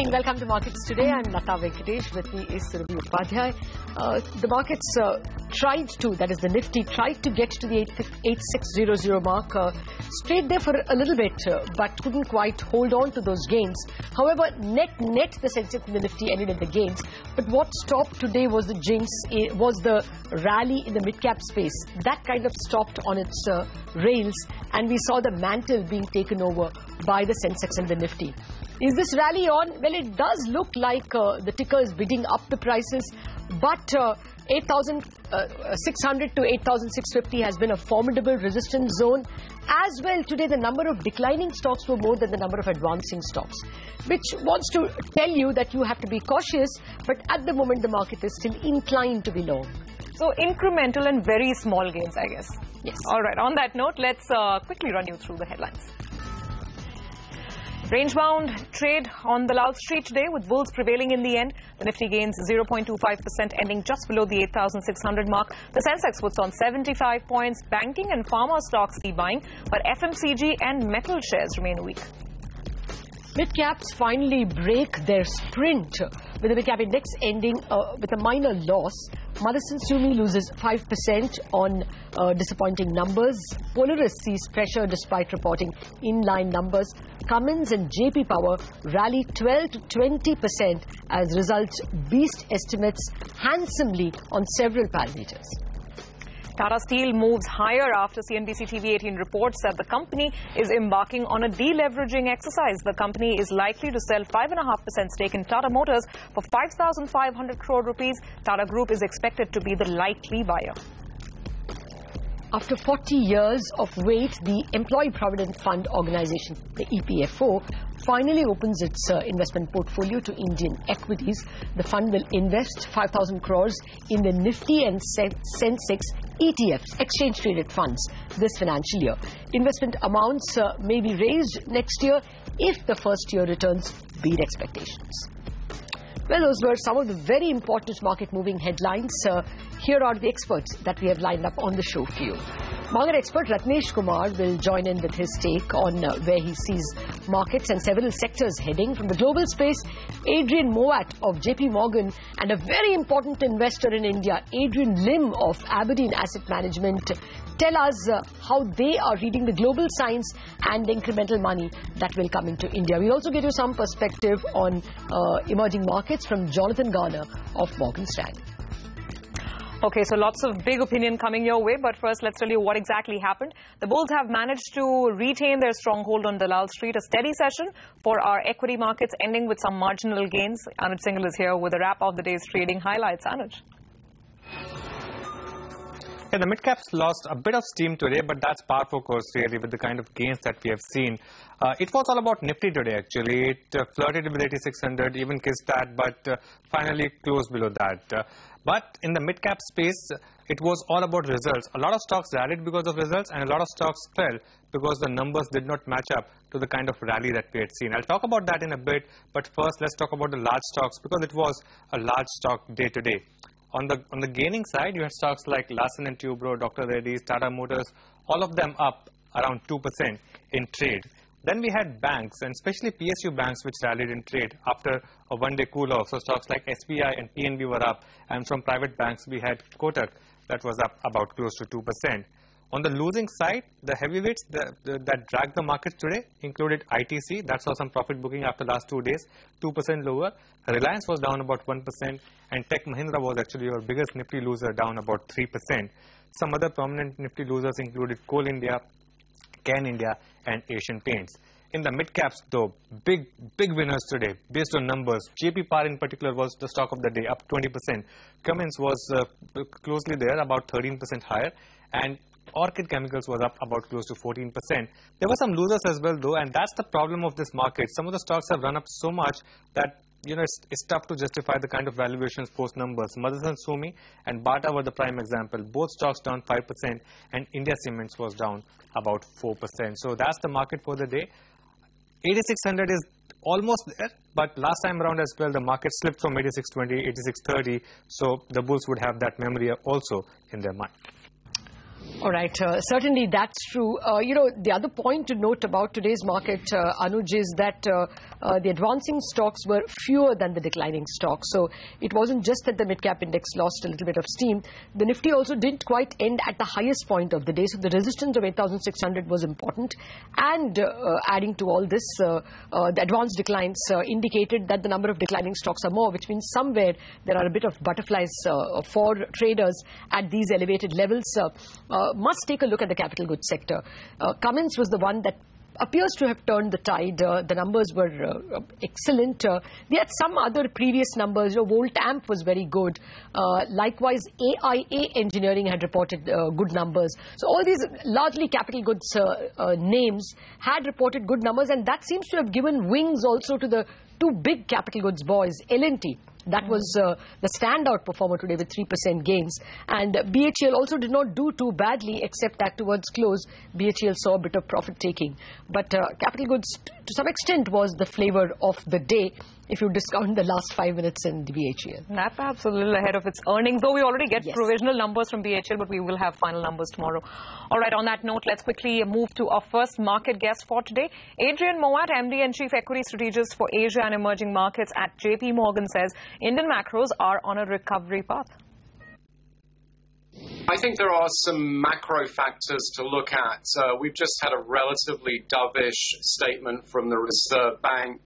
evening. Welcome to Markets Today. I'm Lata Venkatesh. With me is Surabhi Upadhyay. The markets tried to, that is the Nifty, tried to get to the 8600 mark. Stayed there for a little bit, but couldn't quite hold on to those gains. However, net, the Sensex and the Nifty ended in the gains. But what stopped today was the rally in the midcap space. That kind of stopped on its rails, and we saw the mantle being taken over by the Sensex and the Nifty. Is this rally on? Well, it does look like the ticker is bidding up the prices, but 8,600 to 8,650 has been a formidable resistance zone. As well, today the number of declining stocks were more than the number of advancing stocks, which wants to tell you that you have to be cautious, but at the moment the market is still inclined to be long. So incremental and very small gains, I guess. Yes. All right, on that note, let's quickly run you through the headlines. Range-bound trade on Dalal Street today with bulls prevailing in the end. The Nifty gains 0.25%, ending just below the 8,600 mark. The Sensex puts on 75 points. Banking and pharma stocks see buying, but FMCG and metal shares remain weak. Midcaps finally break their sprint, with the midcap index ending with a minor loss. Motherson Sumi loses 5% on disappointing numbers. Polaris sees pressure despite reporting in-line numbers. Cummins and JP Power rally 12 to 20% as results beat estimates handsomely on several parameters. Tata Steel moves higher after CNBC TV 18 reports that the company is embarking on a deleveraging exercise. The company is likely to sell 5.5% stake in Tata Motors for 5,500 crore rupees. Tata Group is expected to be the likely buyer. After 40 years of wait, the Employee Provident Fund Organization, the EPFO, finally opens its investment portfolio to Indian equities. The fund will invest 5,000 crores in the Nifty and Sensex ETFs, exchange-traded funds, this financial year. Investment amounts may be raised next year if the first-year returns beat expectations. Well, those were some of the very important market-moving headlines. Here are the experts that we have lined up on the show for you. Market expert Ratnesh Kumar will join in with his take on where he sees markets and several sectors heading. From the global space, Adrian Moat of JP Morgan and a very important investor in India, Adrian Lim of Aberdeen Asset Management, tell us how they are reading the global signs and the incremental money that will come into India. We'll also give you some perspective on emerging markets from Jonathan Garner of Morgan Stanley. Okay, so lots of big opinion coming your way, but first let's tell you what exactly happened. The bulls have managed to retain their stronghold on Dalal Street. A steady session for our equity markets, ending with some marginal gains. Anuj Singhal is here with a wrap of the day's trading highlights. Anuj. Yeah, the midcaps lost a bit of steam today, but that's par for course really with the kind of gains that we have seen. It was all about Nifty today actually. It flirted with 8600, even kissed that, but finally closed below that. But in the midcap space, it was all about results. A lot of stocks rallied because of results, and a lot of stocks fell because the numbers did not match up to the kind of rally that we had seen. I'll talk about that in a bit, but first let's talk about the large stocks because it was a large stock day today. On the gaining side, you had stocks like Larsen & Toubro, Dr. Reddy's, Tata Motors, all of them up around 2% in trade. Then we had banks, and especially PSU banks, which rallied in trade after a one-day cool-off. So stocks like SBI and PNB were up, and from private banks, we had Kotak that was up about close to 2%. On the losing side, the heavyweights that dragged the markets today included ITC. That saw some profit booking after last 2 days, 2% lower. Reliance was down about 1%, and Tech Mahindra was actually your biggest Nifty loser, down about 3%. Some other prominent Nifty losers included Coal India, Can India, and Asian Paints. In the mid-caps, though, big winners today based on numbers. JP Power in particular was the stock of the day, up 20%. Cummins was closely there, about 13% higher, and Orchid Chemicals was up about close to 14%. There were some losers as well, though, and that's the problem of this market. Some of the stocks have run up so much that it's tough to justify the kind of valuations post numbers. Motherson Sumi and Bata were the prime example. Both stocks down 5%, and India Cements was down about 4%. So that's the market for the day. 8600 is almost there, but last time around as well, the market slipped from 8620, 8630. So the bulls would have that memory also in their mind. All right, certainly that's true. The other point to note about today's market, Anuj, is that the advancing stocks were fewer than the declining stocks. So it wasn't just that the mid-cap index lost a little bit of steam. The Nifty also didn't quite end at the highest point of the day. So the resistance of 8,600 was important. And adding to all this, the advanced declines indicated that the number of declining stocks are more, which means somewhere there are a bit of butterflies for traders at these elevated levels. Must take a look at the capital goods sector. Cummins was the one that appears to have turned the tide. The numbers were excellent. They had some other previous numbers. Volt-Amp was very good. Likewise, AIA Engineering had reported good numbers. So all these largely capital goods names had reported good numbers, and that seems to have given wings also to the two big capital goods boys, L&T. That was the standout performer today with 3% gains. And BHEL also did not do too badly, except that towards close, BHEL saw a bit of profit taking. But capital goods, to some extent, was the flavor of the day, if you discount the last 5 minutes in the BHEL. That perhaps a little ahead of its earnings, though we already get provisional numbers from BHEL, but we will have final numbers tomorrow. All right, on that note, let's quickly move to our first market guest for today. Adrian Moat, MD and Chief Equity Strategist for Asia and Emerging Markets at JP Morgan, says Indian macros are on a recovery path. I think there are some macro factors to look at. We've just had a relatively dovish statement from the Reserve Bank.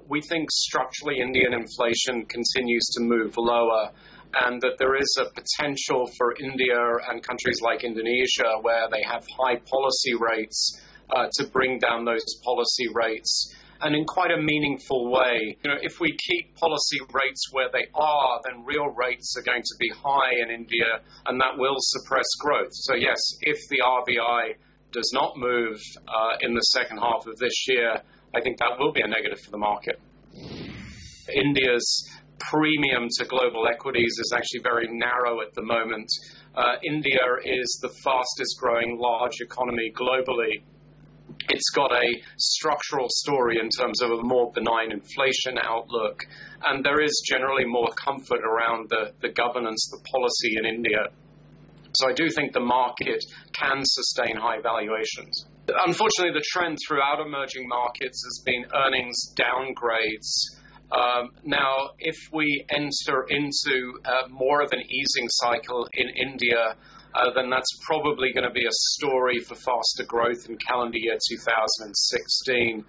We think structurally Indian inflation continues to move lower, and that there is a potential for India and countries like Indonesia, where they have high policy rates, to bring down those policy rates. And in quite a meaningful way. If we keep policy rates where they are, then real rates are going to be high in India, and that will suppress growth. So yes, if the RBI does not move in the second half of this year, I think that will be a negative for the market. India's premium to global equities is actually very narrow at the moment. India is the fastest growing large economy globally. It's got a structural story in terms of a more benign inflation outlook, and there is generally more comfort around the governance, the policy in India. So I do think the market can sustain high valuations. Unfortunately, the trend throughout emerging markets has been earnings downgrades. Now, if we enter into more of an easing cycle in India, then that's probably going to be a story for faster growth in calendar year 2016.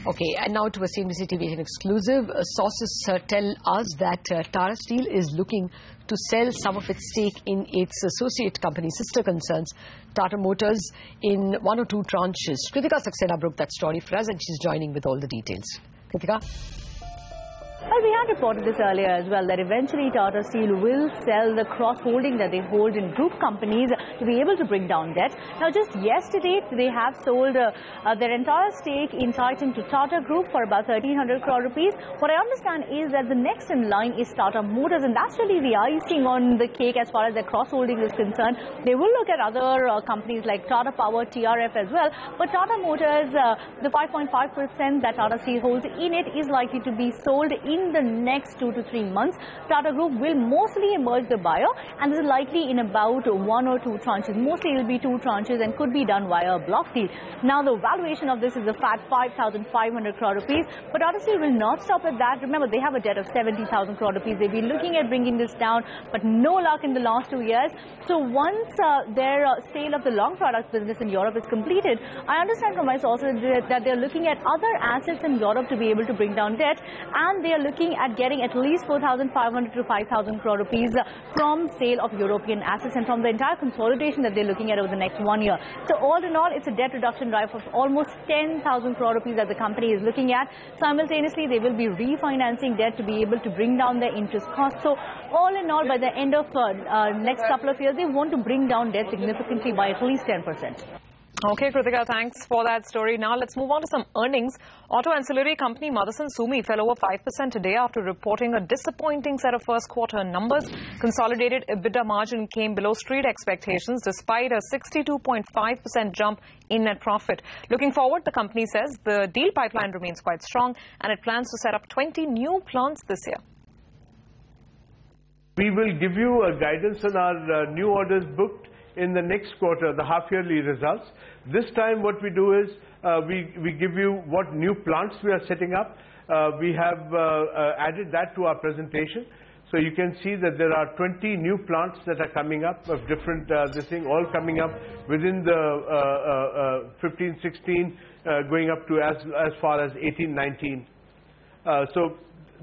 Okay, and now to a CNBC TV exclusive. Sources tell us that Tata Steel is looking to sell some of its stake in its associate company, sister concerns, Tata Motors, in one or two tranches. Kritika Saxena broke that story for us, and she's joining with all the details. Kritika? Well, we had reported this earlier as well, that eventually Tata Steel will sell the cross-holding that they hold in group companies to be able to bring down debt. Now, just yesterday, they have sold their entire stake in Titan to Tata Group for about 1,300 crore rupees. What I understand is that the next in line is Tata Motors, and that's really the icing on the cake as far as their cross-holding is concerned. They will look at other companies like Tata Power, TRF as well, but Tata Motors, the 5.5% that Tata Steel holds in it is likely to be sold in the next 2 to 3 months. Tata Group will mostly emerge the buyer, and this is likely in about 1 or 2 tranches. Mostly it will be 2 tranches and could be done via a block deal. Now the valuation of this is a fat 5,500 crore rupees, but Tata Steel will not stop at that. Remember, they have a debt of 70,000 crore rupees. They've been looking at bringing this down, but no luck in the last 2 years. So once their sale of the long products business in Europe is completed, I understand from my sources that they're looking at other assets in Europe to be able to bring down debt, and they are looking at getting at least 4,500 to 5,000 crore rupees from sale of European assets and from the entire consolidation that they're looking at over the next 1 year. So all in all, it's a debt reduction drive of almost 10,000 crore rupees that the company is looking at. Simultaneously, they will be refinancing debt to be able to bring down their interest costs. So all in all, by the end of next couple of years, they want to bring down debt significantly by at least 10%. Okay, Kritika, thanks for that story. Now let's move on to some earnings. Auto ancillary company Motherson Sumi fell over 5% today after reporting a disappointing set of first quarter numbers. Consolidated EBITDA margin came below street expectations despite a 62.5% jump in net profit. Looking forward, the company says the deal pipeline remains quite strong and it plans to set up 20 new plants this year. We will give you a guidance on our new orders booked in the next quarter, the half-yearly results. This time what we do is we give you what new plants we are setting up. We have added that to our presentation. So you can see that there are 20 new plants that are coming up of different, all coming up within the 15, 16, going up to as far as 18, 19. So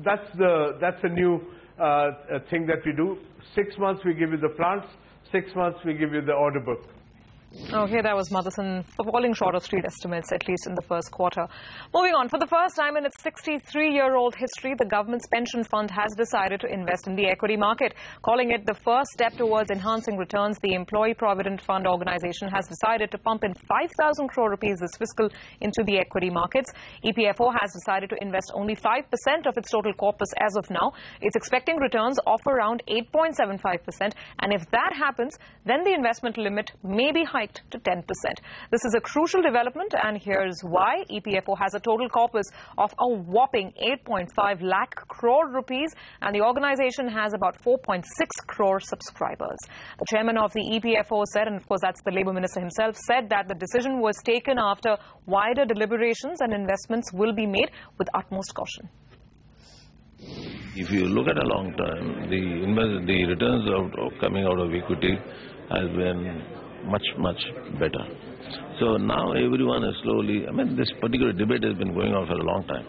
that's the new thing that we do. 6 months we give you the plants, 6 months we give you the order book. Okay, that was Motherson falling short of street estimates, at least in the first quarter. Moving on, for the first time in its 63-year-old history, the government's pension fund has decided to invest in the equity market. Calling it the first step towards enhancing returns, the Employee Provident Fund organization has decided to pump in 5,000 crore rupees this fiscal into the equity markets. EPFO has decided to invest only 5% of its total corpus as of now. It's expecting returns of around 8.75%, and if that happens, then the investment limit may be hiked to 10%. This is a crucial development, and here's why. EPFO has a total corpus of a whopping 8.5 lakh crore rupees, and the organization has about 4.6 crore subscribers. The chairman of the EPFO said, and of course that's the Labour Minister himself, said that the decision was taken after wider deliberations and investments will be made with utmost caution. If you look at a long time, the returns coming out of equity has been much better. So now everyone is slowly, this particular debate has been going on for a long time.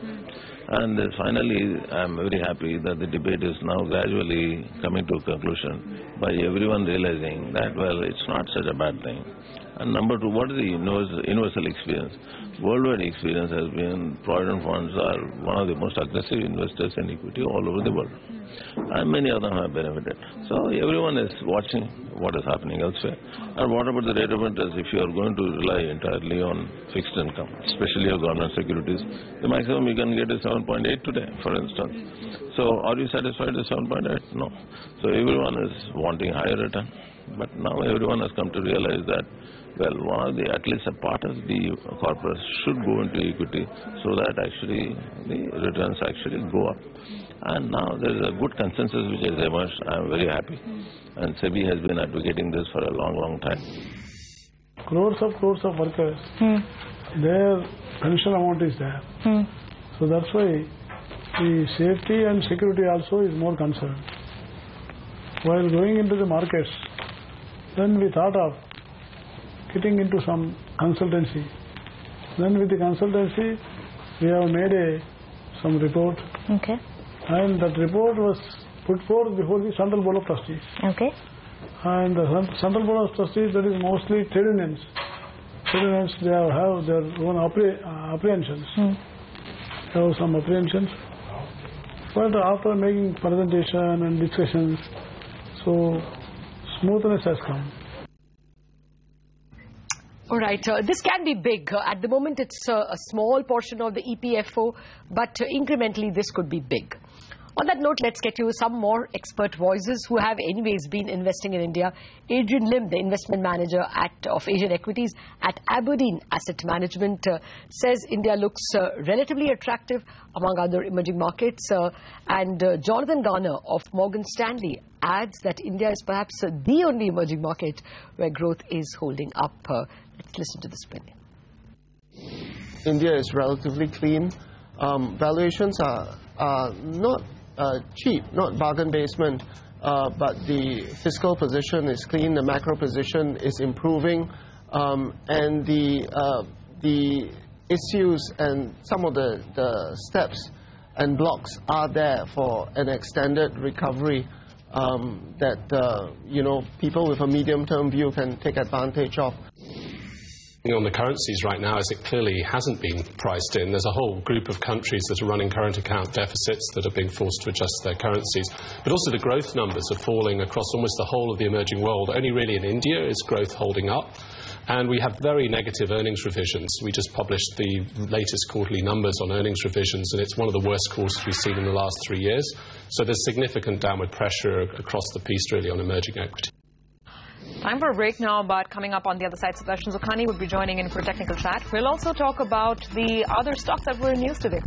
And finally, I'm very happy that the debate is now gradually coming to a conclusion by everyone realizing that, well, it's not such a bad thing. And number two, what is the universal experience? Worldwide experience has been provident funds are one of the most aggressive investors in equity all over the world. And many of them have benefited. So everyone is watching what is happening elsewhere. And what about the rate of interest? If you are going to rely entirely on fixed income, especially your government securities, the maximum you can get is 7.8 today, for instance. So are you satisfied with 7.8? No. So everyone is wanting higher return. But now everyone has come to realize that, well, at least a part of the corpus should go into equity so that actually the returns actually go up. And now there is a good consensus which has emerged. I am very happy. And SEBI has been advocating this for a long time. Crores of workers, their pension amount is there. So that's why the safety and security also is more concerned. While going into the markets, then we thought of getting into some consultancy. Then with the consultancy, we have made some report. Okay. And that report was put forth before the Central Board of Trustees. Okay. And the Central Board of Trustees, that is mostly trade unions. Trade unions, they have their own apprehensions. They have some apprehensions. But after making presentation and discussions, so smoothness has come. All right, this can be big. At the moment, it's a small portion of the EPFO, but incrementally, this could be big. On that note, let's get you some more expert voices who have anyways been investing in India. Adrian Lim, the investment manager of Asian equities at Aberdeen Asset Management, says India looks relatively attractive among other emerging markets. And Jonathan Garner of Morgan Stanley adds that India is perhaps the only emerging market where growth is holding up. Let's listen to this opinion. India is relatively clean. Valuations are not cheap, not bargain basement, but the fiscal position is clean, the macro position is improving, and the issues and some of the steps and blocks are there for an extended recovery that people with a medium-term view can take advantage of. On the currencies right now, as it clearly hasn't been priced in, there's a whole group of countries that are running current account deficits that are being forced to adjust their currencies. But also the growth numbers are falling across almost the whole of the emerging world. Only really in India is growth holding up. And we have very negative earnings revisions. We just published the latest quarterly numbers on earnings revisions, and it's one of the worst quarters we've seen in the last 3 years. So there's significant downward pressure across the piece really on emerging equity. Time for a break now, but coming up on the other side, Sudarshan Zukhani will be joining in for a technical chat. We'll also talk about the other stocks that were in news today.